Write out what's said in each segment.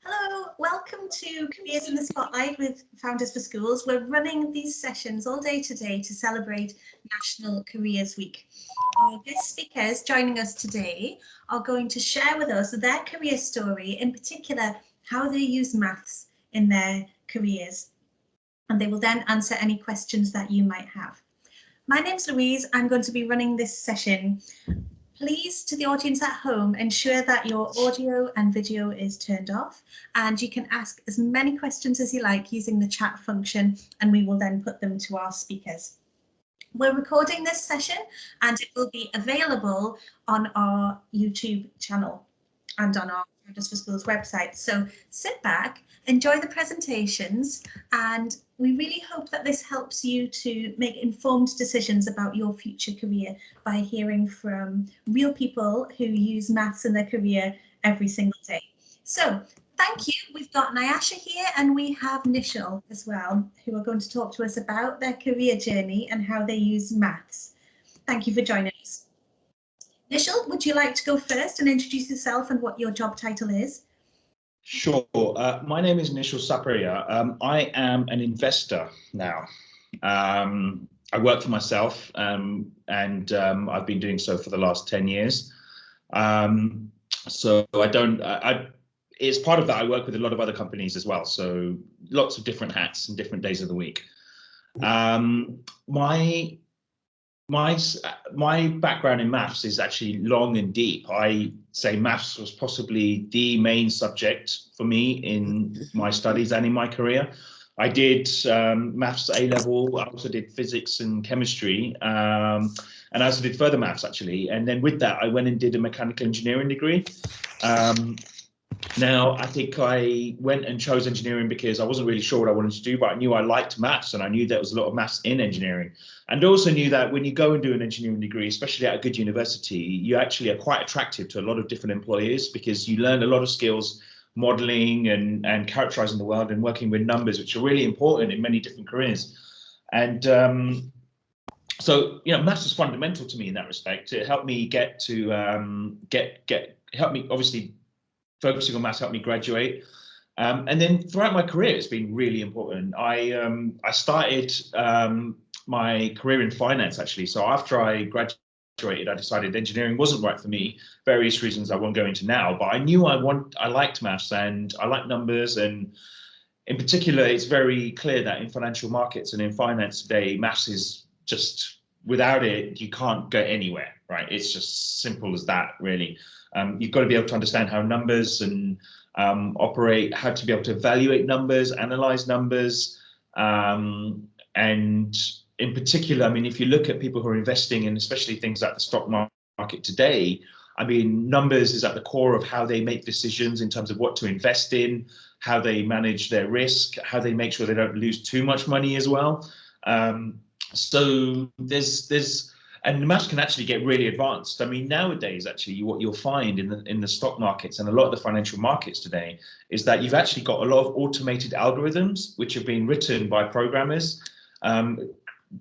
Hello, welcome to Careers in the Spotlight with Founders for Schools. We're running these sessions all day today to celebrate National Careers Week. Our guest speakers joining us today are going to share with us their career story, in particular, how they use maths in their careers. And they will then answer any questions that you might have. My name's Louise. I'm going to be running this session. Please, to the audience at home, ensure that your audio and video is turned off, and you can ask as many questions as you like using the chat function, and we will then put them to our speakers. We're recording this session and it will be available on our YouTube channel and on our Founders for Schools website. So sit back, enjoy the presentations, and we really hope that this helps you to make informed decisions about your future career by hearing from real people who use maths in their career every single day. So thank you. We've got Nyasha here and we have Nishul as well, who are going to talk to us about their career journey and how they use maths. Thank you for joining us. Nishul, would you like to go first and introduce yourself and what your job title is? Sure. My name is Nishul Saperia. I am an investor now. I work for myself and I've been doing so for the last 10 years. So it's part of that. I work with a lot of other companies as well. So lots of different hats and different days of the week. My background in maths is actually long and deep. I say maths was possibly the main subject for me in my studies and in my career. I did maths A-level. I also did physics and chemistry, and I also did further maths actually. And then with that, I went and did a mechanical engineering degree. Now, I think I went and chose engineering because I wasn't really sure what I wanted to do, but I knew I liked maths and I knew there was a lot of maths in engineering. And also knew that when you go and do an engineering degree, especially at a good university, you actually are quite attractive to a lot of different employers because you learn a lot of skills, modeling and characterizing the world and working with numbers, which are really important in many different careers. And so, you know, maths was fundamental to me in that respect. It helped me get to help me obviously. Focusing on maths helped me graduate, and then throughout my career, it's been really important. I started my career in finance actually. So after I graduated, I decided engineering wasn't right for me. Various reasons I won't go into now, but I knew I liked maths and I like numbers, and in particular, it's very clear that in financial markets and in finance today, maths is just without it, you can't go anywhere, right? It's just simple as that, really. You've got to be able to understand how numbers and operate, how to be able to evaluate numbers, analyze numbers. And in particular, I mean, if you look at people who are investing in especially things like the stock market today, I mean, numbers is at the core of how they make decisions in terms of what to invest in, how they manage their risk, how they make sure they don't lose too much money as well. So and maths can actually get really advanced. I mean, nowadays, actually, what you'll find in the stock markets and a lot of the financial markets today is that you've actually got a lot of automated algorithms which have been written by programmers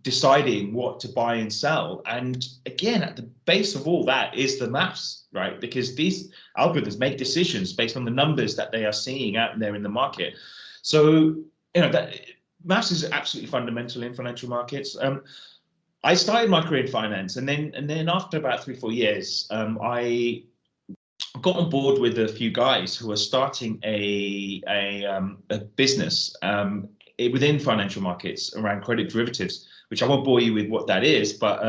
deciding what to buy and sell. And again, at the base of all that is the maths, right? Because these algorithms make decisions based on the numbers that they are seeing out there in the market. So, you know, that maths is absolutely fundamental in financial markets. I started my career in finance, and then after about 3-4 years, I got on board with a few guys who were starting a business within financial markets around credit derivatives, which I won't bore you with what that is, but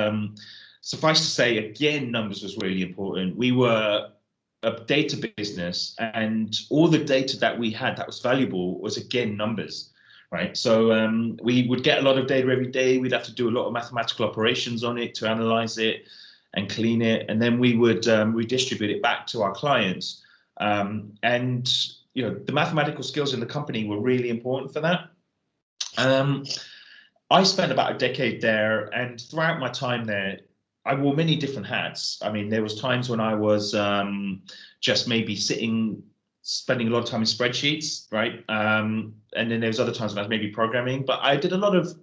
suffice to say, again, numbers was really important. We were a data business, and all the data that we had that was valuable was, again, numbers. Right, so we would get a lot of data every day. We'd have to do a lot of mathematical operations on it to analyze it and clean it, and then we would redistribute it back to our clients. And you know, the mathematical skills in the company were really important for that. I spent about a decade there, and throughout my time there, I wore many different hats. I mean, there was times when I was just maybe spending a lot of time in spreadsheets, right? And then there was other times when I was maybe programming, but I did a lot of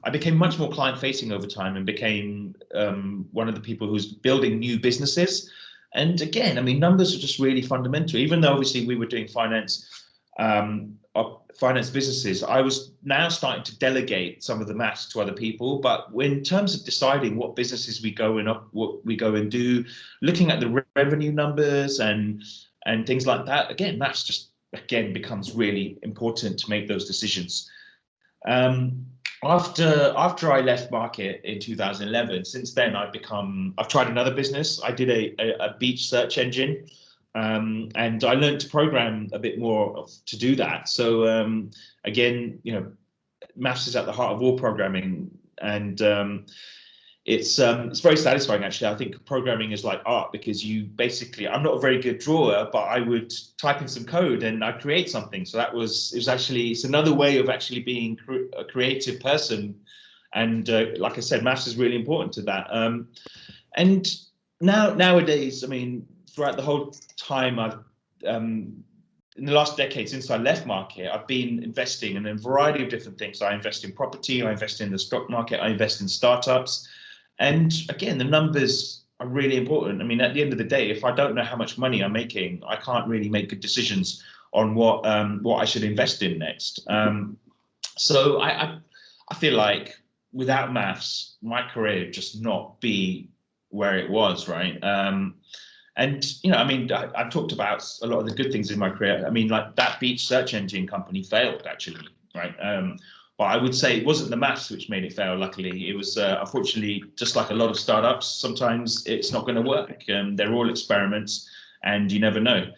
I became much more client facing over time and became one of the people who's building new businesses. And again, I mean, numbers are just really fundamental. Even though obviously we were doing finance, finance businesses, I was now starting to delegate some of the maths to other people. But in terms of deciding what businesses we go and what we go and do, looking at the revenue numbers and things like that, again, maths just again becomes really important to make those decisions. After I left market in 2011, since then I've tried another business. I did a beach search engine, and I learned to program a bit more to do that. So again, you know, maths is at the heart of all programming, and it's very satisfying actually. I think programming is like art, because you basically, I'm not a very good drawer, but I would type in some code and I'd create something. So it's another way of actually being a creative person. And like I said, maths is really important to that. And nowadays, I mean, throughout the whole time in the last decade since I left market, I've been investing in a variety of different things. I invest in property, I invest in the stock market, I invest in startups. And again, the numbers are really important. I mean, at the end of the day, if I don't know how much money I'm making, I can't really make good decisions on what I should invest in next. So I feel like without maths, my career would just not be where it was, right? And, you know, I mean, I've talked about a lot of the good things in my career. I mean, like that beach search engine company failed, actually, right? But I would say it wasn't the maths which made it fail, luckily. It was, unfortunately, just like a lot of startups, sometimes it's not going to work. They're all experiments, and you never know.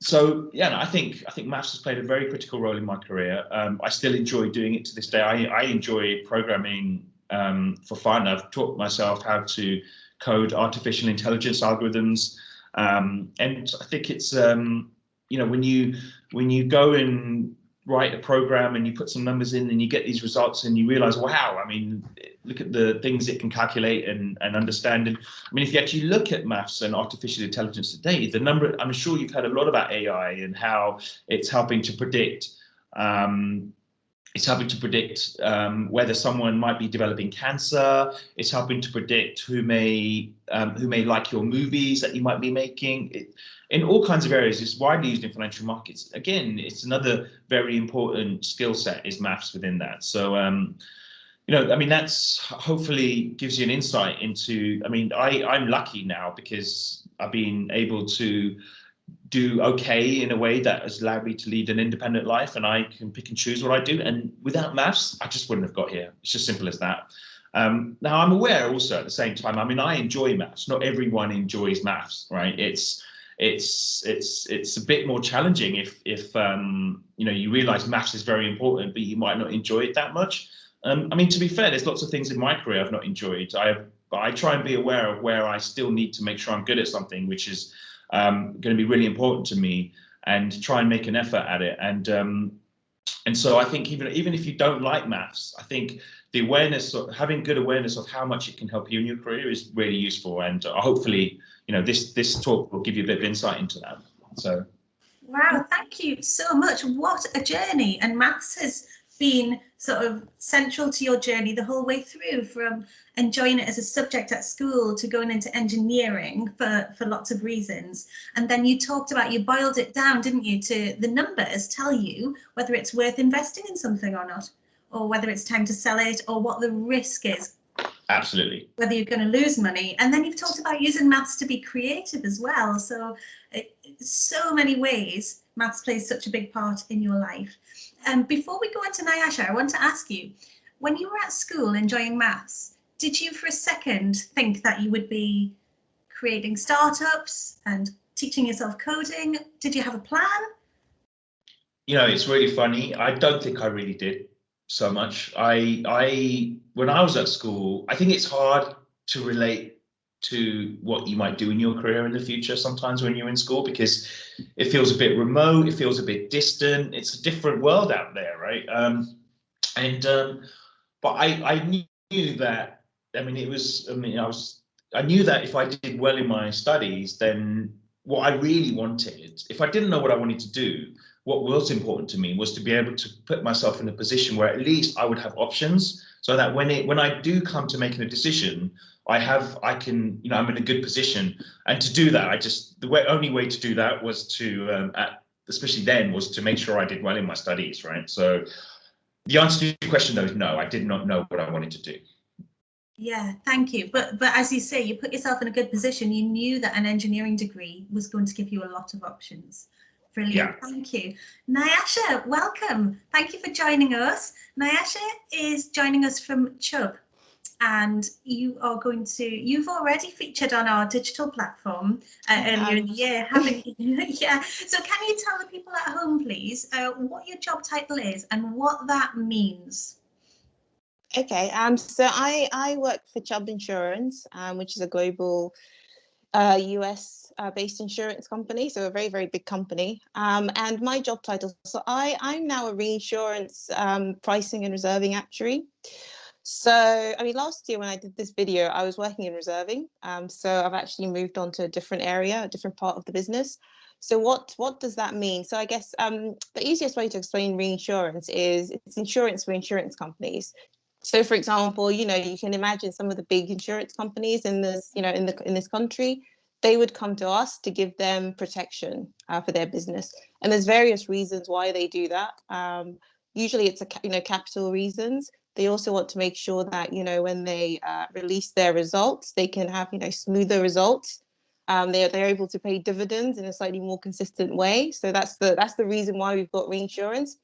So, yeah, no, I think maths has played a very critical role in my career. I still enjoy doing it to this day. I enjoy programming for fun. I've taught myself how to code artificial intelligence algorithms, and I think it's you know, when you go and write a program and you put some numbers in and you get these results and you realize, wow, I mean, look at the things it can calculate and understand. And I mean, if you actually look at maths and artificial intelligence today, I'm sure you've heard a lot about AI and how it's helping to predict whether someone might be developing cancer. It's helping to predict who may like your movies that you might be making. In all kinds of areas, it's widely used in financial markets. Again, it's another very important skill set is maths within that. So, you know, I mean, that's hopefully gives you an insight into. I mean, I'm lucky now because I've been able to do okay in a way that has allowed me to lead an independent life, and I can pick and choose what I do. And without maths, I just wouldn't have got here. It's just simple as that. Now, I'm aware also at the same time, I mean, I enjoy maths. Not everyone enjoys maths, right? It's a bit more challenging if you know, you realize maths is very important, but you might not enjoy it that much. I mean, to be fair, there's lots of things in my career I've not enjoyed. But I try and be aware of where I still need to make sure I'm good at something, which is going to be really important to me, and try and make an effort at it. And so I think even if you don't like maths, I think the awareness of having good awareness of how much it can help you in your career is really useful. And hopefully, you know, this talk will give you a bit of insight into that. So, wow, thank you so much. What a journey! And maths has been sort of central to your journey the whole way through, from enjoying it as a subject at school to going into engineering for lots of reasons. And then you talked about, you boiled it down, didn't you, to the numbers tell you whether it's worth investing in something or not, or whether it's time to sell it, or what the risk is. absolutely. Whether you're going to lose money. And then you've talked about using maths to be creative as well. So so many ways maths plays such a big part in your life. Before we go on to Nyasha, I want to ask you, when you were at school enjoying maths, did you for a second think that you would be creating startups and teaching yourself coding? Did you have a plan? You know, it's really funny. I don't think I really did so much. When I was at school, I think it's hard to relate to what you might do in your career in the future sometimes when you're in school, because it feels a bit remote, it feels a bit distant, it's a different world out there, right? But I knew that, I knew that if I did well in my studies, then what I really wanted, if I didn't know what I wanted to do, what was important to me was to be able to put myself in a position where at least I would have options, so that when I do come to making a decision, I can, I'm in a good position. And to do that, only way to do that was to, especially then, was to make sure I did well in my studies, right? So the answer to your question, though, is no, I did not know what I wanted to do. Yeah, thank you. But as you say, you put yourself in a good position. You knew that an engineering degree was going to give you a lot of options. Brilliant. Yeah. Thank you. Nyasha, welcome. Thank you for joining us. Nyasha is joining us from Chubb, and you've already featured on our digital platform earlier in the year, haven't you? Yeah. So can you tell the people at home, please, what your job title is and what that means? Okay, so I work for Chubb Insurance, which is a global US based insurance company, so a very, very big company. And my job title, so I'm now a reinsurance pricing and reserving actuary. So, I mean, last year when I did this video, I was working in reserving. So I've actually moved on to a different area, a different part of the business. So what does that mean? So I guess the easiest way to explain reinsurance is it's insurance for insurance companies. So, for example, you can imagine some of the big insurance companies in this, in this country, they would come to us to give them protection for their business. And there's various reasons why they do that. Usually it's capital reasons. They also want to make sure that, when they release their results, they can have, smoother results. They're able to pay dividends in a slightly more consistent way. So that's the reason why we've got reinsurance.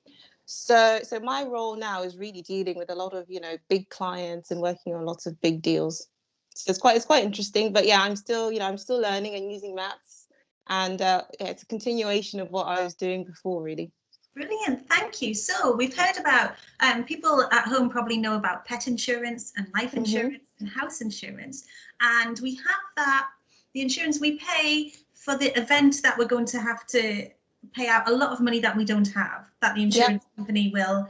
So my role now is really dealing with a lot of, big clients and working on lots of big deals. So it's quite interesting. But yeah, I'm still learning and using maths. And it's a continuation of what I was doing before, really. Brilliant, thank you. So we've heard about, people at home probably know about pet insurance and life insurance and house insurance. And we have the insurance we pay for the event that we're going to have to pay out a lot of money that we don't have, that the insurance company will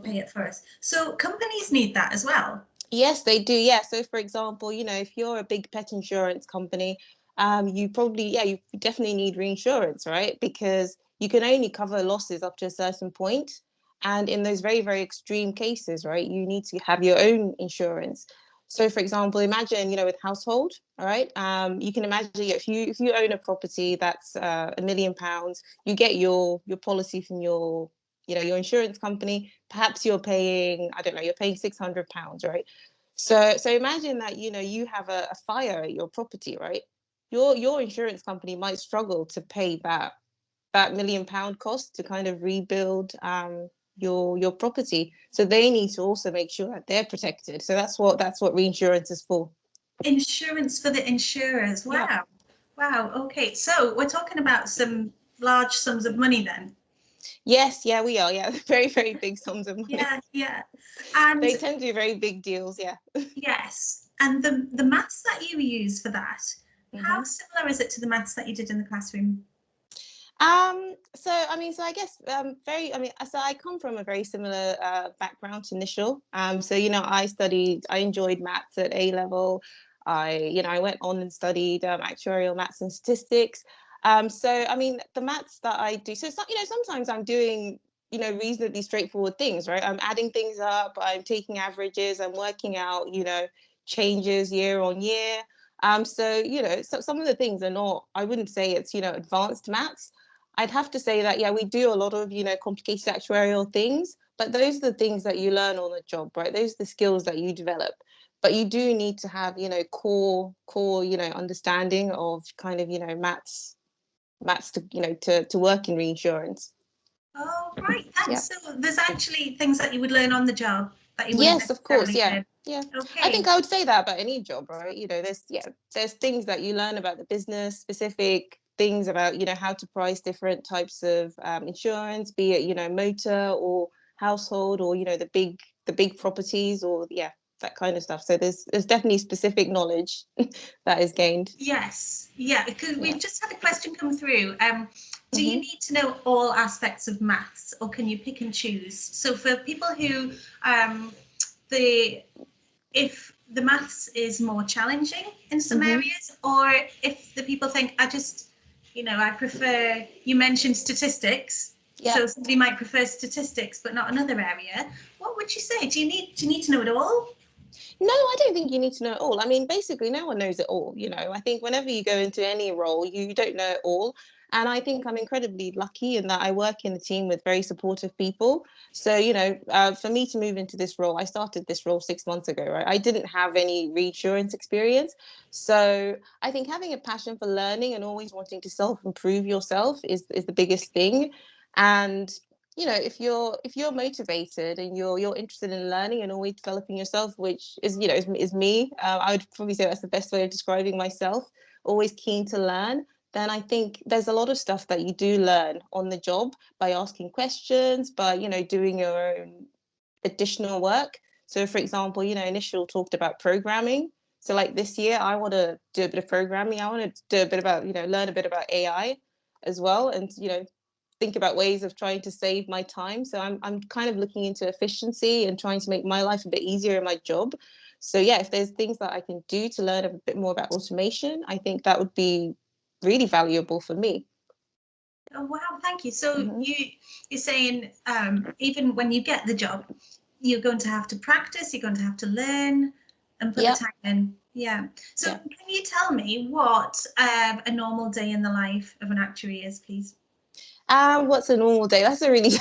pay it for us. So companies need that as well. Yes, they do. Yeah. So for example, if you're a big pet insurance company, you definitely need reinsurance, right? Because you can only cover losses up to a certain point. And in those very, very extreme cases, right, you need to have your own insurance. So for example, imagine, with household, all right, you can imagine if you own a property that's £1 million, you get your policy from your insurance company. Perhaps you're paying, I don't know, you're paying £600, right? So imagine that, you have a fire at your property, right? Your insurance company might struggle to pay that £1 million cost to kind of rebuild your property. So they need to also make sure that they're protected. So that's what reinsurance is for. Insurance for the insurers. Wow. Yeah. Wow. Okay. So we're talking about some large sums of money then. Yes, yeah, we are. Yeah, very, very big sums of money. Yeah. And they tend to be very big deals. Yeah. Yes. And the maths that you use for that, how similar is it to the maths that you did in the classroom? So I guess so I come from a very similar background to Nishul. So I enjoyed maths at A level. I went on and studied actuarial maths and statistics. So the maths that I do, so it's not, sometimes I'm doing reasonably straightforward things, right? I'm adding things up, I'm taking averages, I'm working out changes year on year. So some of the things are not, I wouldn't say it's advanced maths. I'd have to say that, yeah, we do a lot of, complicated actuarial things, but those are the things that you learn on the job, right? Those are the skills that you develop. But you do need to have, core, understanding of kind of, maths to work in reinsurance. Oh, right. Thanks. Yeah. So there's actually things that you would learn on the job that you wouldn't Yes, of course. Yeah. learn. Yeah. Okay. I think I would say that about any job, right? There's things that you learn about the business, specific things about, how to price different types of insurance, be it, motor or household or, the big properties or, that kind of stuff. So there's definitely specific knowledge that is gained. Yes. Yeah. Because we've just had a question come through. Do you need to know all aspects of maths, or can you pick and choose? So for people who if the maths is more challenging in some areas, or if the people think I prefer, you mentioned statistics, so somebody might prefer statistics but not another area, what would you say? Do you need to know it all? No, I don't think you need to know it all. I mean, basically, no one knows it all. I think whenever you go into any role, you don't know it all. And I think I'm incredibly lucky in that I work in a team with very supportive people. So, for me to move into this role, I started this role 6 months ago, right? I didn't have any reinsurance experience. So I think having a passion for learning and always wanting to self-improve yourself is the biggest thing. And if you're motivated and you're interested in learning and always developing yourself, which is me, I would probably say that's the best way of describing myself, always keen to learn, then I think there's a lot of stuff that you do learn on the job by asking questions, by doing your own additional work. So for example, Nishul talked about programming. So like this year I want to do a bit of programming. I want to do a bit about learn a bit about AI as well, and think about ways of trying to save my time. So I'm kind of looking into efficiency and trying to make my life a bit easier in my job. So yeah, if there's things that I can do to learn a bit more about automation, I think that would be really valuable for me. Oh, wow, thank you. So Mhm. you're saying even when you get the job, you're going to have to practice, you're going to have to learn and put the Yep. time in. Yeah. So Yeah. can you tell me what a normal day in the life of an actuary is, please? What's a normal day? That's a really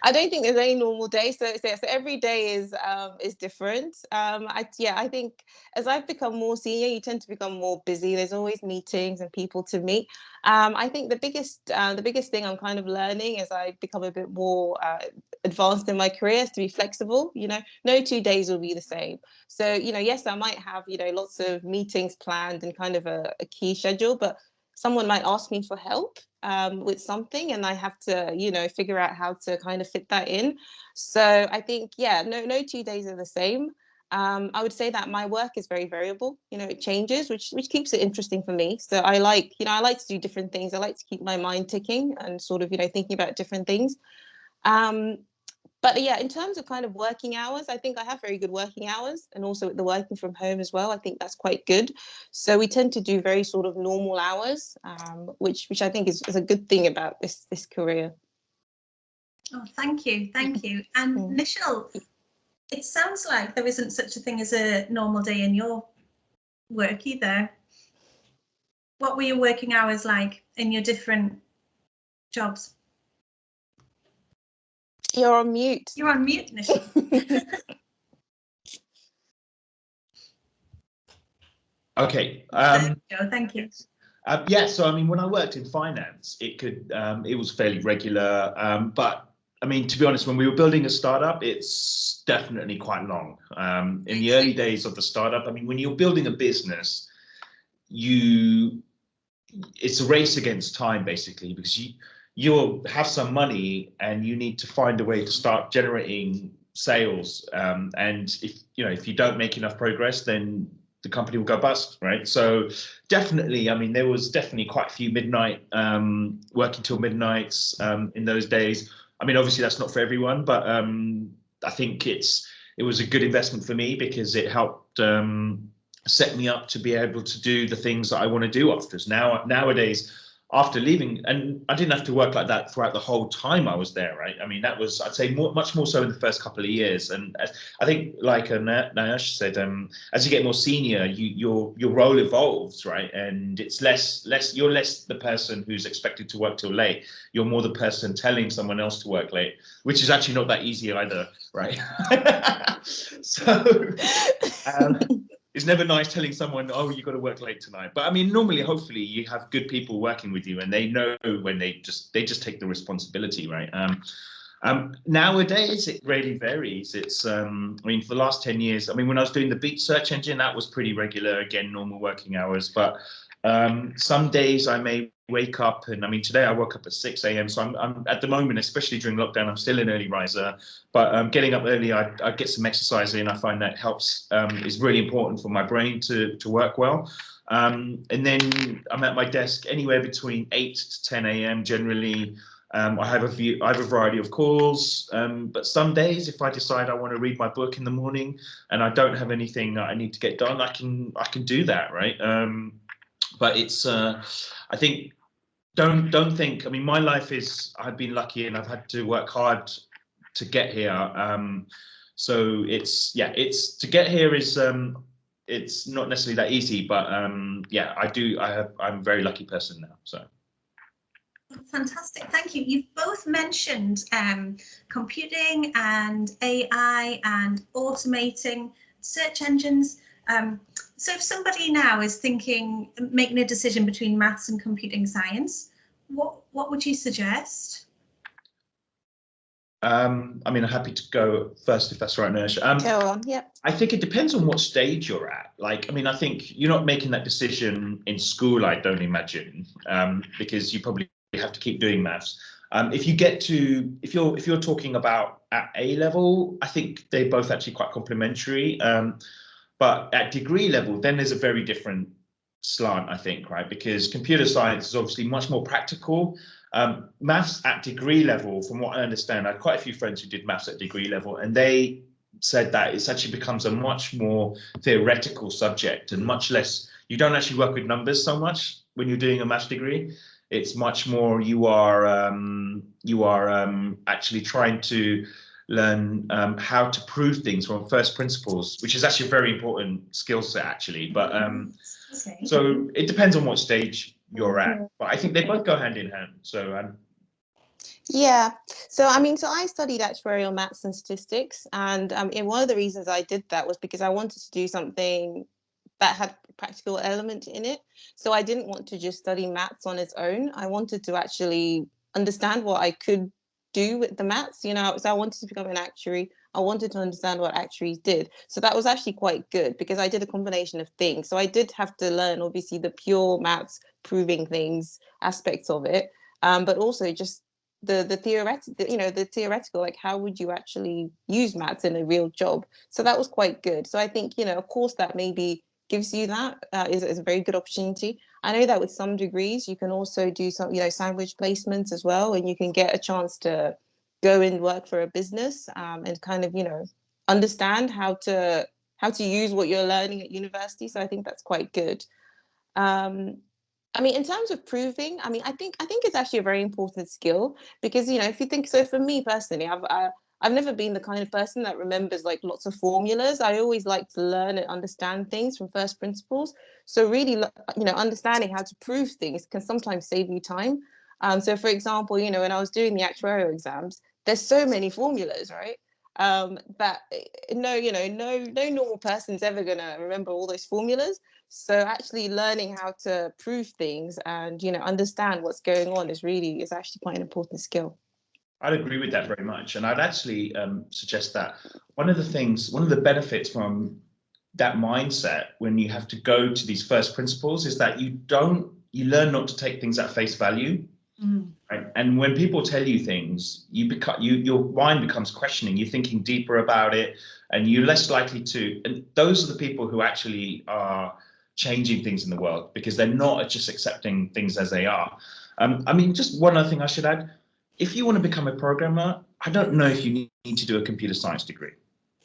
I don't think there's any normal day. So every day is different. I think as I've become more senior, you tend to become more busy. There's always meetings and people to meet. I think the biggest thing I'm kind of learning as I become a bit more advanced in my career is to be flexible. No 2 days will be the same. So yes, I might have lots of meetings planned and kind of a key schedule, but someone might ask me for help with something, and I have to figure out how to kind of fit that in. So I think no 2 days are the same. I would say that my work is very variable. It changes, which keeps it interesting for me. So I like to do different things. I like to keep my mind ticking and sort of thinking about different things. um, but yeah, in terms of kind of working hours, I think I have very good working hours, and also the working from home as well. I think that's quite good. So we tend to do very sort of normal hours, which I think is a good thing about this career. Oh, thank you. Thank you. And Mm. Nishal, it sounds like there isn't such a thing as a normal day in your work either. What were your working hours like in your different jobs? You're on mute. You're on mute, Nishal. Okay. There we go. Thank you. Yeah, so I mean, when I worked in finance, it was fairly regular. But I mean, to be honest, when we were building a startup, it's definitely quite long. In the early days of the startup, I mean, when you're building a business, it's a race against time basically, because you'll have some money and you need to find a way to start generating sales. And if you don't make enough progress, then the company will go bust, right? So definitely, I mean, there was definitely quite a few midnight working till midnights in those days. I mean, obviously that's not for everyone, but I think it was a good investment for me because it helped set me up to be able to do the things that I want to do after. Nowadays, after leaving, and I didn't have to work like that throughout the whole time I was there, right? I mean, that was, I'd say, much more so in the first couple of years. And I think, like Nyasha said, as you get more senior, your role evolves, right? And it's you're less the person who's expected to work till late. You're more the person telling someone else to work late, which is actually not that easy either, right? So it's never nice telling someone, oh, you got to work late tonight. But I mean, normally, hopefully, you have good people working with you, and they know when they just take the responsibility, right? Nowadays, it really varies. I mean, for the last 10 years, I mean, when I was doing the Beat search engine, that was pretty regular, again, normal working hours. But some days I may wake up, and I mean, today I woke up at 6 a.m. So I'm at the moment, especially during lockdown, I'm still an early riser. But getting up early, I get some exercise in. I find that helps, is really important for my brain to work well. And then I'm at my desk anywhere between 8 to 10 a.m. generally. I have a variety of calls, but some days, if I decide I want to read my book in the morning and I don't have anything that I need to get done, I can do that, right? But it's I think don't think. I mean, my life is, I've been lucky and I've had to work hard to get here. So it's to get here is it's not necessarily that easy, but yeah, I'm a very lucky person now. So fantastic, thank you. You've both mentioned computing and AI and automating search engines. So if somebody now is thinking, making a decision between maths and computing science, what would you suggest? I mean, I'm happy to go first if that's right, Nyasha. Go on. Yep. I think it depends on what stage you're at. Like, I mean, I think you're not making that decision in school, I don't imagine, because you probably have to keep doing maths. If you're talking about at A level, I think they're both actually quite complementary. But at degree level, then there's a very different slant, I think, right? Because computer science is obviously much more practical. Maths at degree level, from what I understand, I had quite a few friends who did maths at degree level, and they said that it's actually becomes a much more theoretical subject and much less, you don't actually work with numbers so much when you're doing a maths degree. It's much more you are actually trying to learn how to prove things from first principles, which is actually a very important skill set actually. But Okay. so it depends on what stage you're at, but I think they both go hand in hand. So Yeah. So I mean, so I studied actuarial maths and statistics, and one of the reasons I did that was because I wanted to do something that had practical element in it. So I didn't want to just study maths on its own. I wanted to actually understand what I could do with the maths, you know. So I wanted to become an actuary. I wanted to understand what actuaries did. So that was actually quite good because I did a combination of things. So I did have to learn, obviously, the pure maths proving things aspects of it, but also just the theoretical, you know, the theoretical, like how would you actually use maths in a real job. So that was quite good. So I think, you know, of course that maybe gives you that is a very good opportunity. I know that with some degrees you can also do some, you know, sandwich placements as well, and you can get a chance to go and work for a business, and kind of, you know, understand how to use what you're learning at university. So I think that's quite good. um, I mean, in terms of proving, I mean, I think it's actually a very important skill because, you know, if you think so, for me personally, I've never been the kind of person that remembers like lots of formulas. I always like to learn and understand things from first principles. So really, you know, understanding how to prove things can sometimes save you time. So for example, you know, when I was doing the actuarial exams, there's so many formulas, right? That no, you know, no normal person's ever gonna remember all those formulas. So actually learning how to prove things and, you know, understand what's going on is actually quite an important skill. I'd agree with that very much, and I'd actually suggest that one of the benefits from that mindset when you have to go to these first principles is that you learn not to take things at face value. Right? And when people tell you things, your mind becomes questioning. You're thinking deeper about it, and you're less likely to. And those are the people who actually are changing things in the world because they're not just accepting things as they are. I mean, just one other thing I should add: if you want to become a programmer, I don't know if you need to do a computer science degree.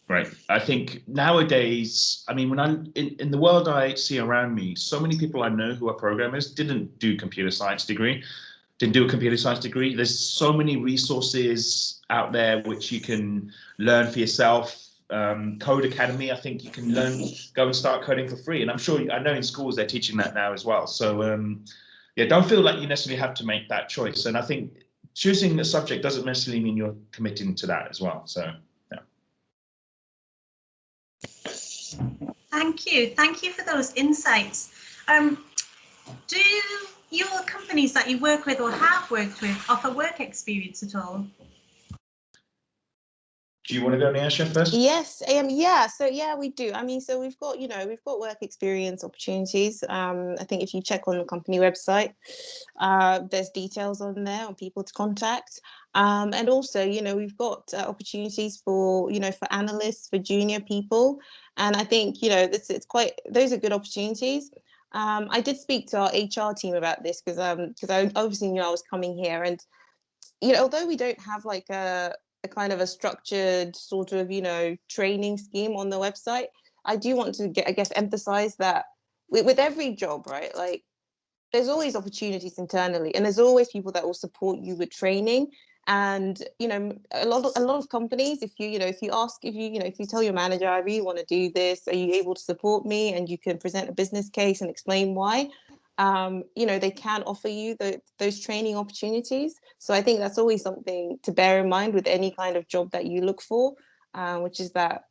Right. I think nowadays, I mean, when in the world I see around me, so many people I know who are programmers didn't do a computer science degree. There's so many resources out there which you can learn for yourself. Code Academy, I think you can go and start coding for free. And I know in schools they're teaching that now as well. So yeah, don't feel like you necessarily have to make that choice. And I think choosing a subject doesn't necessarily mean you're committing to that as well. So yeah. Thank you for those insights. Do your companies that you work with or have worked with offer work experience at all? Do you want to go, Nyasha, first? Yes, yeah. So yeah, we do. I mean, so we've got, you know, we've got work experience opportunities. I think if you check on the company website, there's details on there on people to contact. And also, you know, we've got opportunities for, you know, for analysts, for junior people. And I think, you know, those are good opportunities. I did speak to our HR team about this because I obviously knew I was coming here, and you know, although we don't have like a kind of a structured sort of, you know, training scheme on the website, I do want to I guess, emphasize that with every job, right? Like, there's always opportunities internally, and there's always people that will support you with training. And a lot of companies, if you tell your manager, I really want to do this, are you able to support me, and you can present a business case and explain why, they can offer you those training opportunities. So I think that's always something to bear in mind with any kind of job that you look for, which is that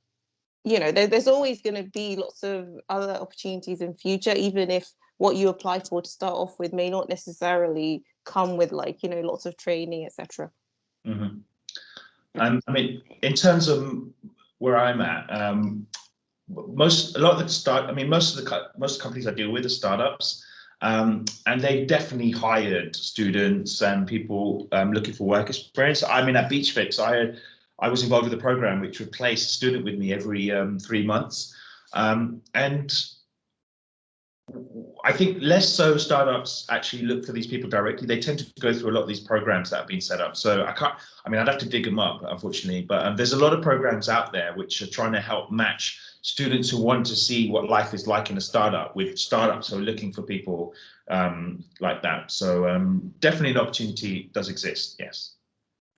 there's always going to be lots of other opportunities in future, even if what you apply for to start off with may not necessarily come with lots of training, etc. Mm-hmm. I mean, in terms of where I'm at, most of the companies I deal with are startups, and they definitely hired students and people looking for work experience. I mean, at BeachFix, I was involved with a program which would place a student with me every 3 months, and I think less so startups actually look for these people directly. They tend to go through a lot of these programs that have been set up. So I'd have to dig them up, unfortunately, but there's a lot of programs out there which are trying to help match students who want to see what life is like in a startup with startups who are looking for people like that. So definitely an opportunity does exist, yes.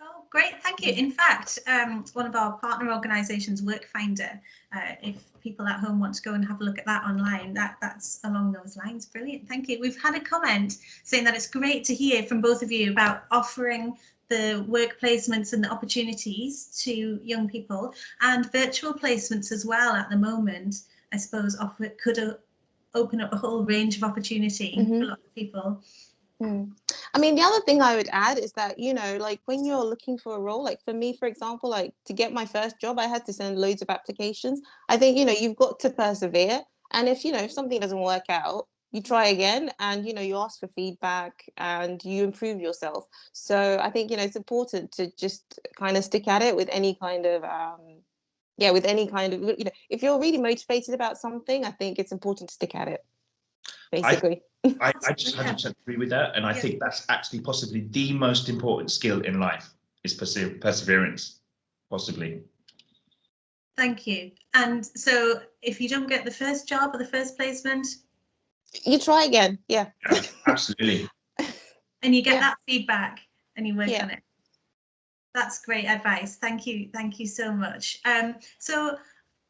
Oh, great, thank you. In fact, one of our partner organisations, Workfinder, if people at home want to go and have a look at that online, that's along those lines. Brilliant, thank you. We've had a comment saying that it's great to hear from both of you about offering the work placements and the opportunities to young people, and virtual placements as well at the moment, I suppose, could open up a whole range of opportunity for a lot of people. I mean, the other thing I would add is that, when you're looking for a role, like for me, for example, to get my first job, I had to send loads of applications. I think, you've got to persevere. And if something doesn't work out, you try again, and, you ask for feedback and you improve yourself. So I think, it's important to just kind of stick at it with any kind of, if you're really motivated about something, I think it's important to stick at it, basically. I just 100% agree with that, and I think that's actually possibly the most important skill in life is perseverance, possibly. Thank you. And so if you don't get the first job or the first placement, you try again. Yeah, absolutely. And you get that feedback and you work on it. That's great advice. Thank you so much. So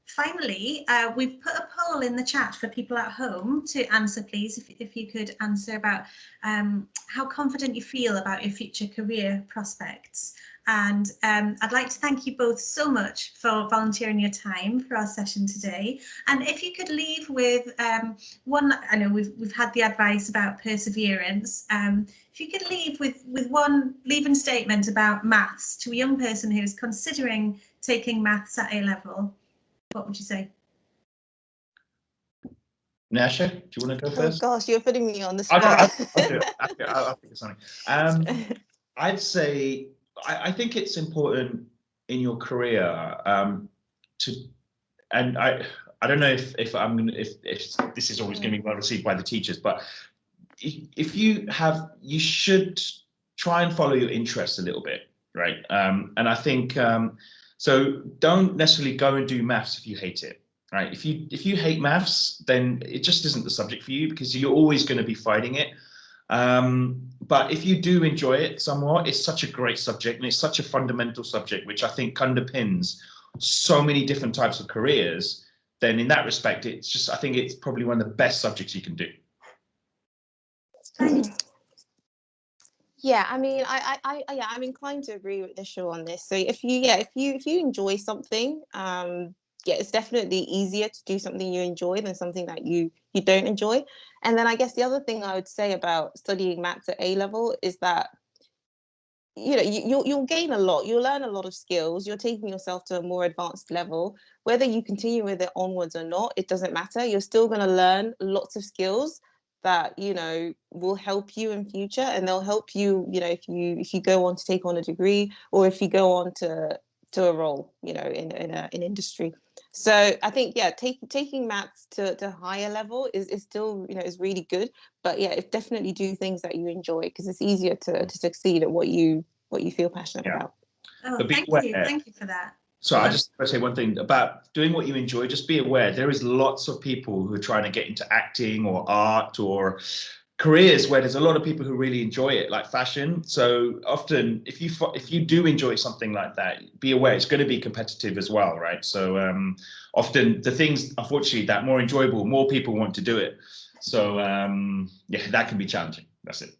finally, we've put a poll in the chat for people at home to answer, please, if you could answer about how confident you feel about your future career prospects. And I'd like to thank you both so much for volunteering your time for our session today. And if you could leave with one, I know we've had the advice about perseverance. If you could leave with one leaving statement about maths to a young person who's considering taking maths at A level, what would you say? Nyasha, do you want to go first? Oh gosh, you're putting me on the spot. I'll think of something. I'd say I think it's important in your career and I don't know if this is always going to be well received by the teachers, but if you should try and follow your interests a little bit, right? And I think so. Don't necessarily go and do maths if you hate it. Right. If you hate maths, then it just isn't the subject for you, because you're always going to be fighting it. But if you do enjoy it somewhat, it's such a great subject, and it's such a fundamental subject, which I think underpins so many different types of careers. Then in that respect, I think it's probably one of the best subjects you can do. Yeah, I mean, I'm inclined to agree with Nishul on this. So if you enjoy something, it's definitely easier to do something you enjoy than something that you don't enjoy. And then I guess the other thing I would say about studying maths at A level is that you'll gain a lot. You'll learn a lot of skills. You're taking yourself to a more advanced level. Whether you continue with it onwards or not, it doesn't matter. You're still going to learn lots of skills that will help you in future, and they'll help you if you go on to take on a degree, or if you go on to a role in an industry. So I think taking maths to a higher level is still is really good, but definitely do things that you enjoy, because it's easier to succeed at what you feel passionate about. Oh, thank you for that. So I just want to say one thing about doing what you enjoy. Just be aware there is lots of people who are trying to get into acting or art or careers where there's a lot of people who really enjoy it, like fashion. So often, if you do enjoy something like that, be aware it's going to be competitive as well, right? So often the things, unfortunately, that more enjoyable, more people want to do it. So yeah, that can be challenging. That's it.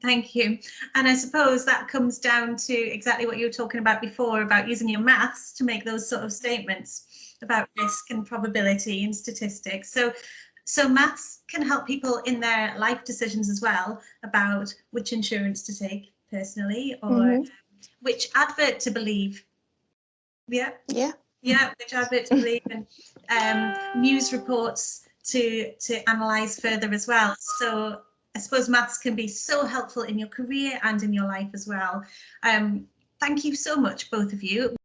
Thank you. And I suppose that comes down to exactly what you were talking about before, about using your maths to make those sort of statements about risk and probability and statistics. So maths can help people in their life decisions as well, about which insurance to take personally, or which advert to believe. Yeah. Which advert to believe, and news reports to analyze further as well. So I suppose maths can be so helpful in your career and in your life as well. Thank you so much, both of you.